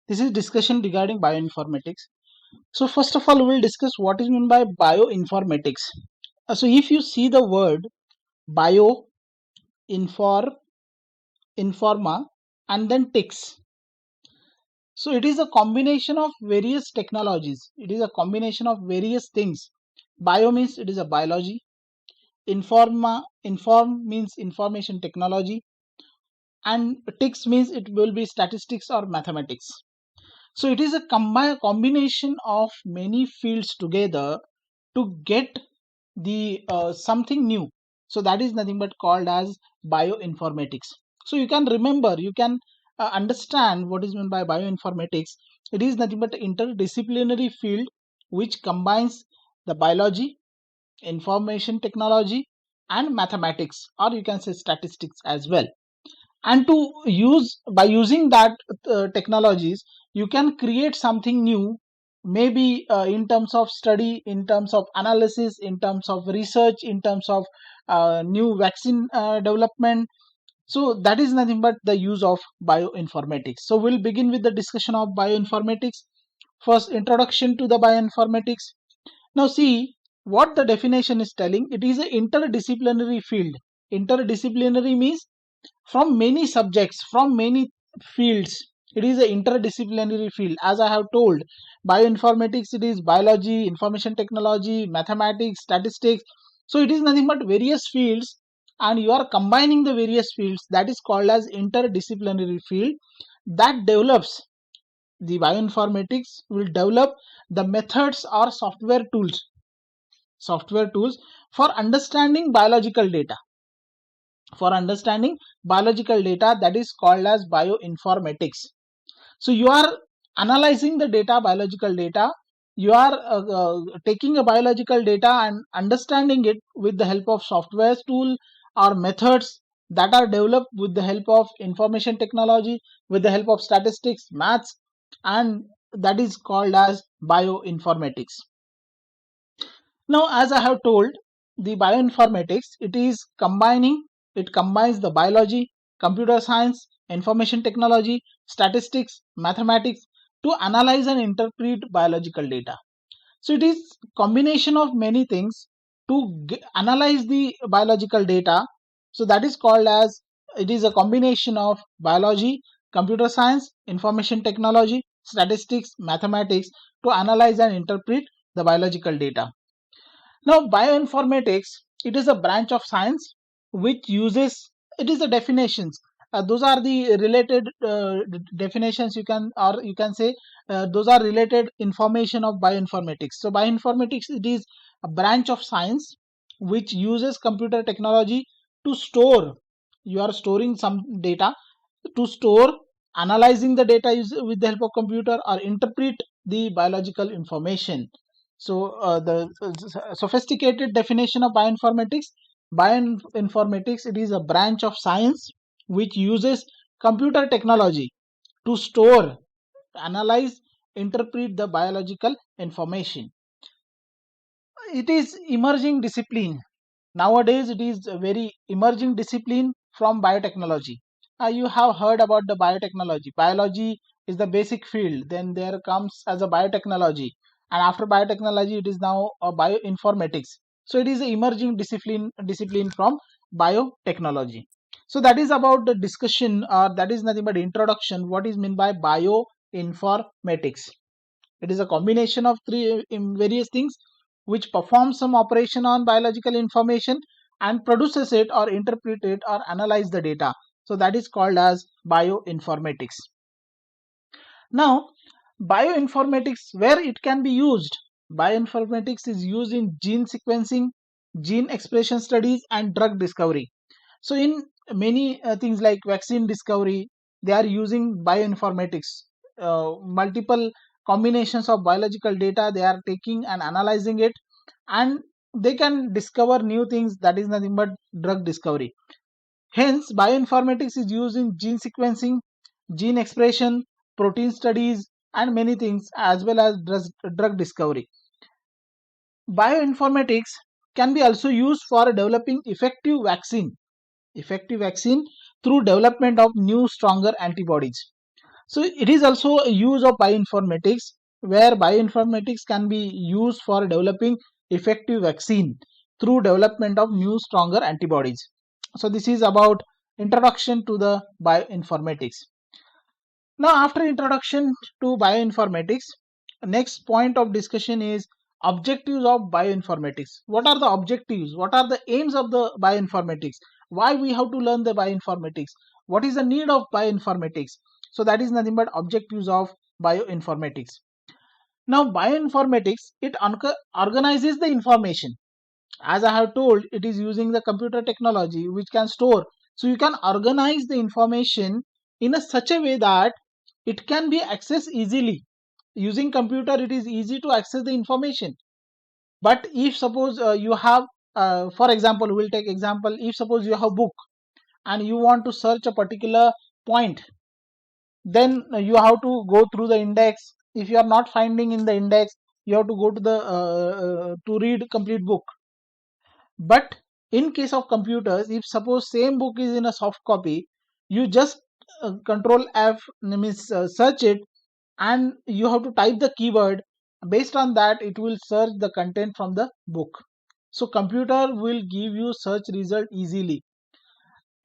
This is discussion regarding bioinformatics. So first of all, we'll discuss what is meant by bioinformatics. So if you see the word bio, informa, and then tics. So it is a combination of various technologies. It is a combination of various things. Bio means it is a biology. Inform means information technology, and tics means it will be statistics or mathematics. So it is a combination of many fields together to get the something new. So that is nothing but called as bioinformatics. So you can remember, you can understand what is meant by bioinformatics. It is nothing but interdisciplinary field which combines the biology, information technology, and mathematics, or you can say statistics as well. And to use by using that technologies, you can create something new, maybe in terms of study, in terms of analysis, in terms of research, in terms of new vaccine development. So that is nothing but the use of bioinformatics. So we'll begin with the discussion of bioinformatics. First, introduction to the bioinformatics. Now see what the definition is telling. It is an interdisciplinary field. Interdisciplinary means from many subjects, from many fields. It is an interdisciplinary field. As I have told, bioinformatics, it is biology, information technology, mathematics, statistics. So it is nothing but various fields, and you are combining the various fields. That is called as interdisciplinary field. That develops, the bioinformatics will develop the methods or software tools for understanding biological data. That is called as bioinformatics. So you are analyzing the data, biological data. You are taking a biological data and understanding it with the help of software tool or methods that are developed with the help of information technology, with the help of statistics, maths, and that is called as bioinformatics. Now, as I have told, the bioinformatics, it combines the biology, computer science, information technology, statistics, mathematics to analyze and interpret biological data. So it is combination of many things to analyze the biological data. So that is called as, it is a combination of biology, computer science, information technology, statistics, mathematics to analyze and interpret the biological data. Now, bioinformatics, it is a branch of science which uses, it is the definitions. Those are the related definitions, you can, or you can say those are related information of bioinformatics. So bioinformatics, it is a branch of science which uses computer technology to store. You are storing some data, to store, analyzing the data with the help of computer, or interpret the biological information. So the sophisticated definition of bioinformatics, it is a branch of science which uses computer technology to store, analyze, interpret the biological information. It is emerging discipline. Nowadays, it is a very emerging discipline from biotechnology. You have heard about the biotechnology. Biology is the basic field. Then there comes as a biotechnology, and after biotechnology, it is now a bioinformatics. So it is an emerging discipline from biotechnology. So that is about the discussion, or that is nothing but introduction. What is meant by bioinformatics? It is a combination of three various things which performs some operation on biological information and produces it or interpret it or analyze the data. So that is called as bioinformatics. Now, bioinformatics, where it can be used. Bioinformatics is used in gene sequencing, gene expression studies, and drug discovery. So in many things like vaccine discovery, they are using bioinformatics. Multiple combinations of biological data they are taking and analyzing it, and they can discover new things. That is nothing but drug discovery. Hence, bioinformatics is used in gene sequencing, gene expression, protein studies, and many things, as well as drug discovery. Bioinformatics can be also used for developing effective vaccine through development of new stronger antibodies. So it is also a use of bioinformatics, where bioinformatics can be used for developing effective vaccine through development of new stronger antibodies. So this is about introduction to the bioinformatics. Now, after introduction to bioinformatics, next point of discussion is objectives of bioinformatics. What are the objectives? What are the aims of the bioinformatics? Why we have to learn the bioinformatics? What is the need of bioinformatics? So that is nothing but objectives of bioinformatics. Now, bioinformatics, it organizes the information. As I have told, it is using the computer technology which can store. So you can organize the information in a such a way that it can be accessed easily. Using computer, it is easy to access the information. But if suppose you have, for example, we'll take example, if suppose you have book and you want to search a particular point, then you have to go through the index. If you are not finding in the index, you have to go to the to read complete book. But in case of computers, if suppose same book is in a soft copy, you just control F, means search it, and you have to type the keyword. Based on that, it will search the content from the book. So computer will give you search result easily.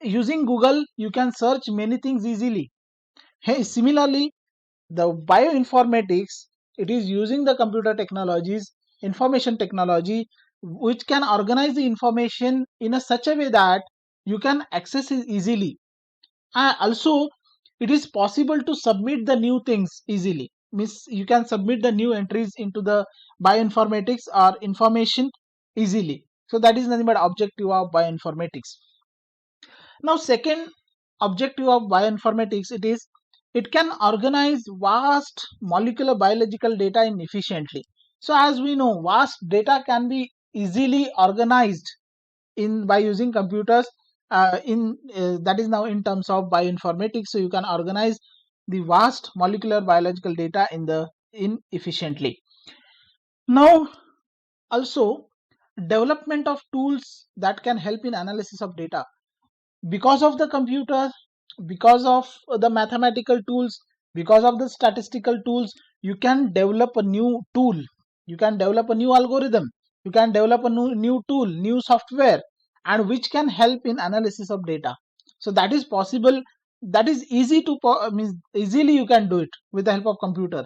Using Google, you can search many things easily. Hey, similarly, the bioinformatics, it is using the computer technologies, information technology, which can organize the information in a such a way that you can access it easily. Also, it is possible to submit the new things easily. Means you can submit the new entries into the bioinformatics or information easily. So that is nothing but objective of bioinformatics. Now, second objective of bioinformatics, it is it can organize vast molecular biological data in efficiently. So as we know, vast data can be easily organized in by using computers. In That is now in terms of bioinformatics. So you can organize the vast molecular biological data in efficiently. Now, also development of tools that can help in analysis of data. Because of the computer, because of the mathematical tools, because of the statistical tools, you can develop a new tool, you can develop a new algorithm, you can develop a new tool, new software, and which can help in analysis of data. So that is possible, that is easy to means easily you can do it with the help of computer.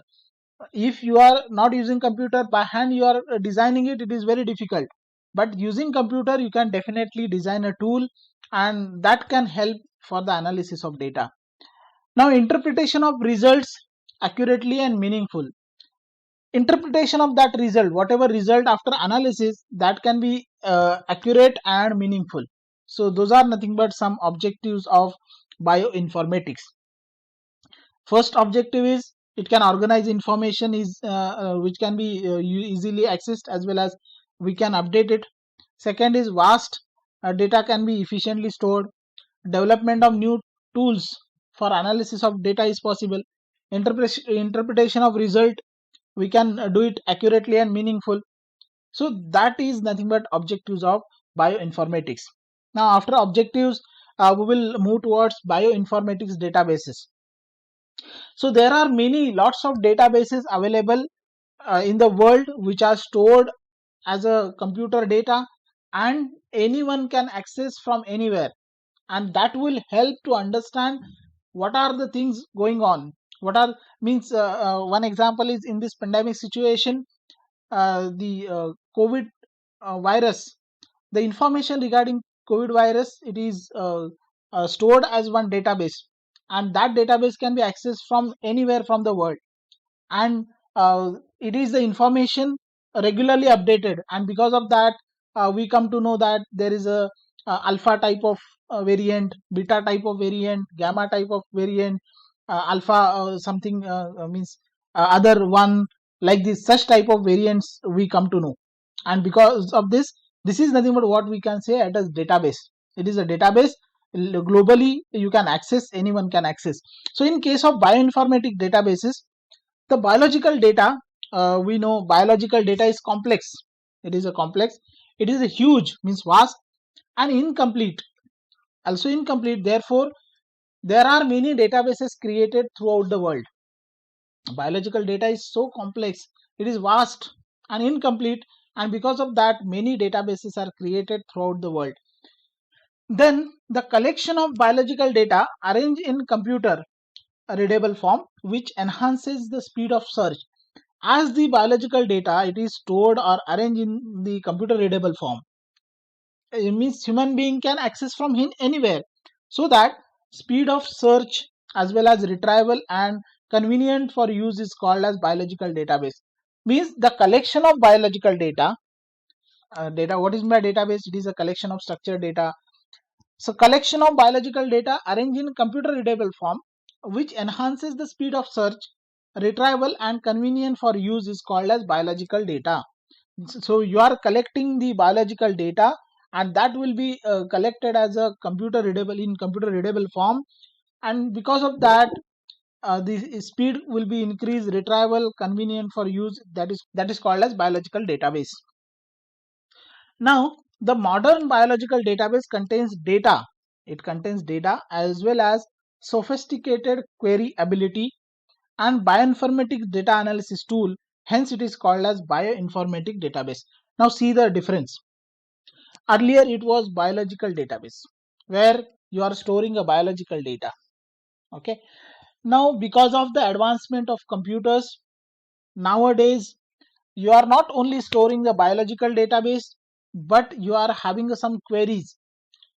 If you are not using computer by hand, you are designing it, it is very difficult. But using computer, you can definitely design a tool, and that can help for the analysis of data. Now, interpretation of results accurately and meaningful. Interpretation of that result, whatever result after analysis, that can be accurate and meaningful. So those are nothing but some objectives of bioinformatics. First objective is it can organize information is which can be easily accessed, as well as we can update it. Second is vast data can be efficiently stored. Development of new tools for analysis of data is possible. Interpretation of result, we can do it accurately and meaningful. So that is nothing but objectives of bioinformatics. Now, after objectives, we will move towards bioinformatics databases. So there are many lots of databases available in the world which are stored as a computer data, and anyone can access from anywhere, and that will help to understand what are the things going on. What are means One example is in this pandemic situation, the COVID virus, the information regarding COVID virus, it is stored as one database, and that database can be accessed from anywhere from the world. And it is the information regularly updated, and because of that, we come to know that there is a alpha type of variant, beta type of variant, gamma type of variant, alpha something means other one, like this such type of variants we come to know. And because of this is nothing but what we can say as database. It is a database, globally you can access, anyone can access. So in case of bioinformatic databases, the biological data, we know biological data is complex. It is a complex, it is a huge, means vast, and incomplete, also incomplete. Therefore, There are many databases created throughout the world. Biological data is so complex, it is vast and incomplete, and because of that many databases are created throughout the world. Then the collection of biological data arranged in computer readable form, which enhances the speed of search. As the biological data it is stored or arranged in the computer readable form, it means human being can access from anywhere, so that speed of search as well as retrieval and convenient for use is called as biological database. Means the collection of biological data. What is my database? It is a collection of structured data. So collection of biological data arranged in computer readable form, which enhances the speed of search, retrieval and convenient for use is called as biological data. So you are collecting the biological data, and that will be collected as a computer readable form, and because of that the speed will be increased, retrieval, convenient for use, that is called as biological database. Now the modern biological database contains data. It contains data as well as sophisticated query ability and bioinformatics data analysis tool, hence it is called as bioinformatic database. Now see the difference. Earlier it was biological database where you are storing a biological data. Okay. Now because of the advancement of computers, nowadays you are not only storing the biological database, but you are having some queries.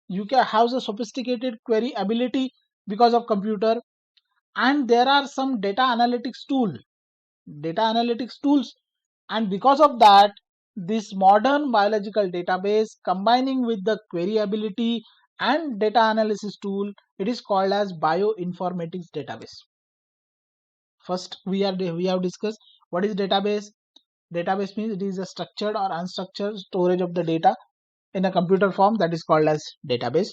You can have the sophisticated query ability because of computer, and there are some data analytics tools, and because of that this modern biological database combining with the query ability and data analysis tool, it is called as bioinformatics database. First we have discussed what is database. Database means it is a structured or unstructured storage of the data in a computer form, that is called as database.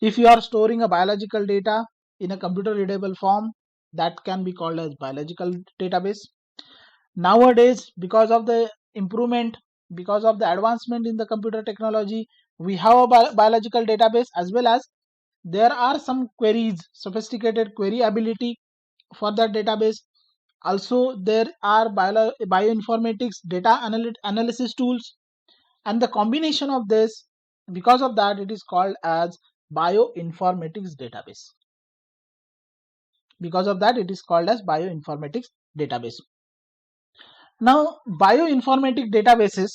If you are storing a biological data in a computer readable form, that can be called as biological database. Nowadays because of the improvement, because of the advancement in the computer technology, we have a biological database as well as there are some queries, sophisticated query ability for that database. Also there are bioinformatics data analysis tools, and the combination of this, because of that it is called as bioinformatics database. Because of that it is called as bioinformatics database. Now bioinformatic databases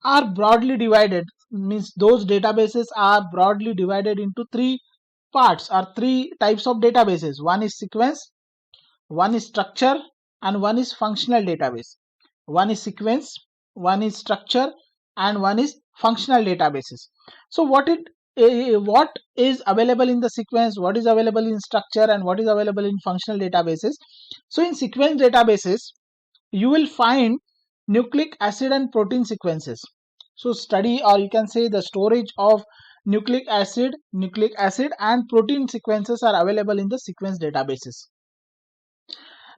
are broadly divided, means those databases are broadly divided into three parts or three types of databases. One is sequence, one is structure, and one is functional database. One is sequence, one is structure, and one is functional databases. So what is available in the sequence, what is available in structure, and what is available in functional databases? So in sequence databases you will find nucleic acid and protein sequences. So study, or you can say the storage of nucleic acid and protein sequences are available in the sequence databases.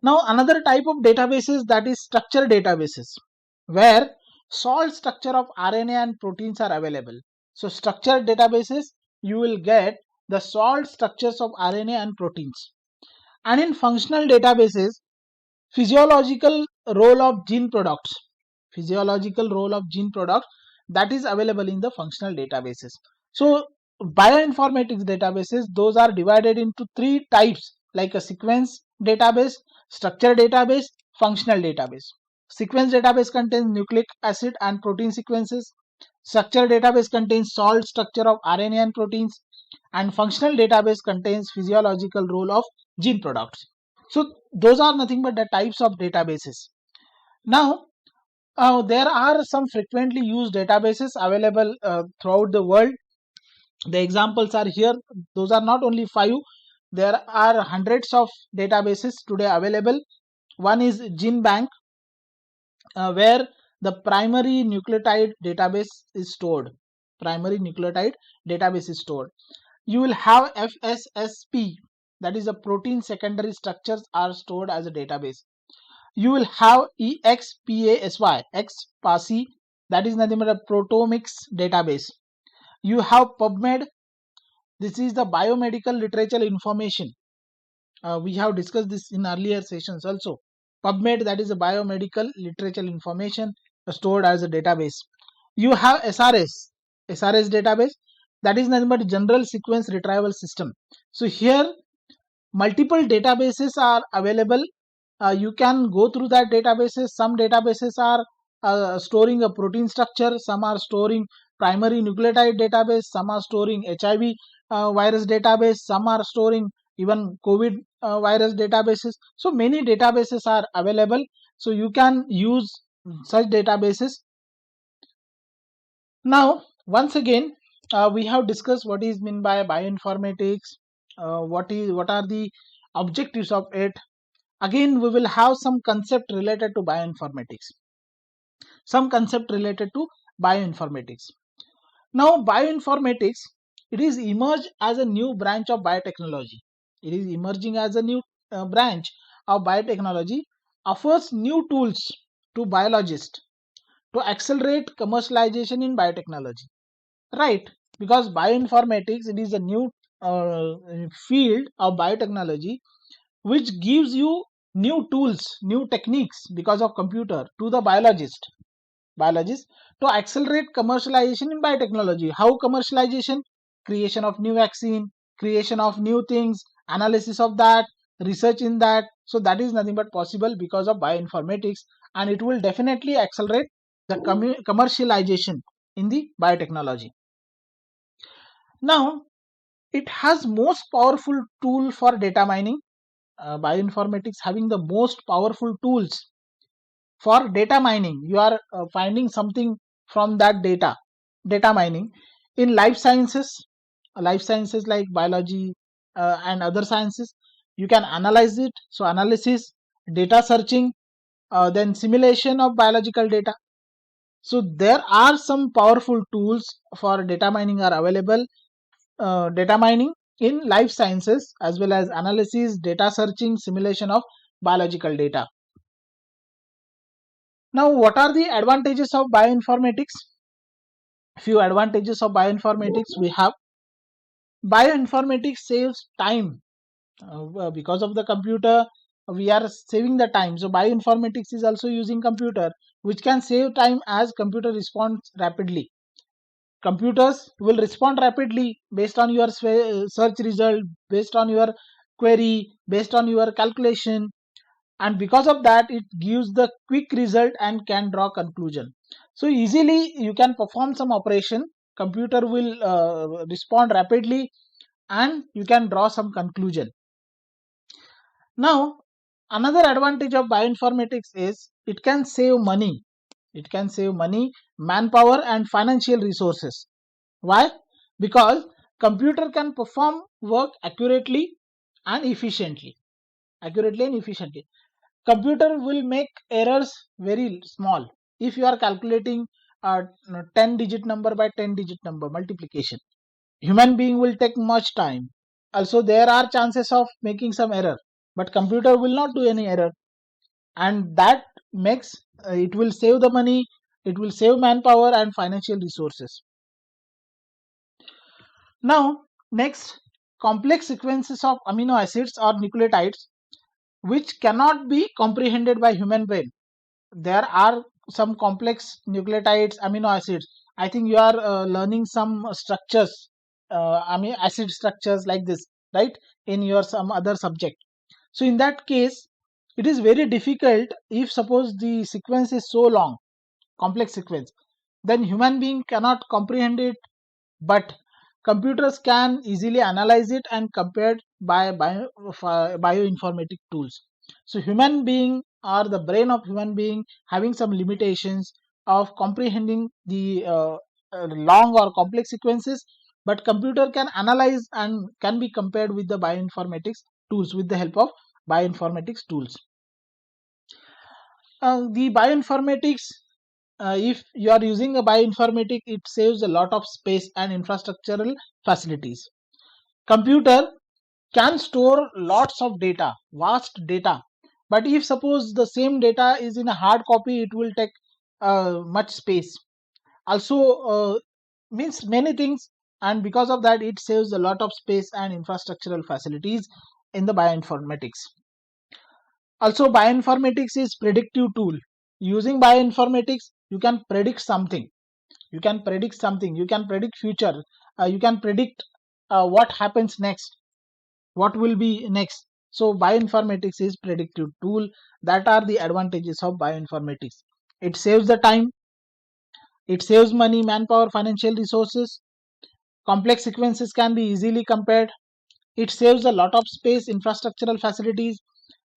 Now another type of databases, that is structure databases, where salt structure of RNA and proteins are available. So structured databases you will get the salt structures of RNA and proteins. And in functional databases, physiological role of gene products, physiological role of gene products, that is available in the functional databases. So bioinformatics databases, those are divided into three types, like a sequence database, structure database, functional database. Sequence database contains nucleic acid and protein sequences. Structure database contains salt structure of RNA and proteins, and functional database contains physiological role of gene products. So those are nothing but the types of databases. Now there are some frequently used databases available throughout the world. The examples are here. Those are not only five, there are hundreds of databases today available. One is GenBank, where the primary nucleotide database is stored. Primary nucleotide database is stored. You will have FSSP, that is the protein secondary structures are stored as a database. You will have EXPASY, XPASY, that is nothing but a proteomics database. You have PubMed, This is the biomedical literature information. We have discussed this in earlier sessions also. PubMed, that is a biomedical literature information stored as a database. You have SRS database, that is nothing but general sequence retrieval system. So here multiple databases are available. You can go through that databases. Some databases are storing a protein structure, some are storing primary nucleotide database, some are storing HIV virus database, some are storing even COVID virus databases. So many databases are available, so you can use such databases. Now once again, we have discussed what is meant by bioinformatics, what are the objectives of it. Again, we will have some concept related to bioinformatics. Some concept related to bioinformatics. Now, bioinformatics, it is emerged as a new branch of biotechnology. It is emerging as a new branch of biotechnology, offers new tools to biologists to accelerate commercialization in biotechnology. Right? Because bioinformatics, it is a new field of biotechnology which gives you new tools, new techniques because of computer to the biologist to accelerate commercialization in biotechnology. How commercialization? Creation of new vaccine, creation of new things, analysis of that, research in that. So that is nothing but possible because of bioinformatics, and it will definitely accelerate the commercialization in the biotechnology. Now it has most powerful tool for data mining. Bioinformatics having the most powerful tools for data mining. You are finding something from that data mining in life sciences like biology and other sciences. You can analyze it. So analysis, data searching, then simulation of biological data. So there are some powerful tools for data mining are available. Data mining in life sciences as well as analysis, data searching, simulation of biological data. Now, what are the advantages of bioinformatics? Few advantages of bioinformatics we have. Bioinformatics saves time. Because of the computer, we are saving the time. So bioinformatics is also using computer, which can save time as computer responds rapidly. Computers will respond rapidly based on your search result, based on your query, based on your calculation, and because of that it gives the quick result and can draw conclusion. So easily you can perform some operation, computer will respond rapidly, and you can draw some conclusion. Now another advantage of bioinformatics is it can save money. It can save money, manpower and financial resources. Why? Because computer can perform work accurately and efficiently. Computer will make errors very small. If you are calculating a 10 digit number by 10 digit number multiplication, human being will take much time. Also there are chances of making some error, but computer will not do any error, and that makes it will save the money, it will save manpower and financial resources. Now next, complex sequences of amino acids or nucleotides which cannot be comprehended by human brain. There are some complex nucleotides, amino acids. I think you are learning some structures, amino acid structures like this, right, in your some other subject. So in that case, it is very difficult if suppose the sequence is so long, complex sequence, then human being cannot comprehend it, but computers can easily analyze it and compare it by bioinformatic tools. So human being or the brain of human being having some limitations of comprehending the long or complex sequences, but computer can analyze and can be compared with the bioinformatics tools with the help of bioinformatics tools. The bioinformatics, if you are using a bioinformatics, it saves a lot of space and infrastructural facilities. Computer can store lots of data, vast data, but if suppose the same data is in a hard copy, it will take much space. Also means many things. and because of that it saves a lot of space and infrastructural facilities in the bioinformatics. Also, bioinformatics is predictive tool. Using bioinformatics, you can predict something. You can predict future. You can predict what happens next, what will be next. So bioinformatics is predictive tool. That are the advantages of bioinformatics. It saves the time, it saves money, manpower, financial resources. Complex sequences can be easily compared. It saves a lot of space, infrastructural facilities.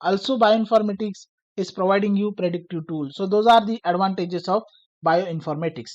Also, bioinformatics is providing you predictive tools. So those are the advantages of bioinformatics.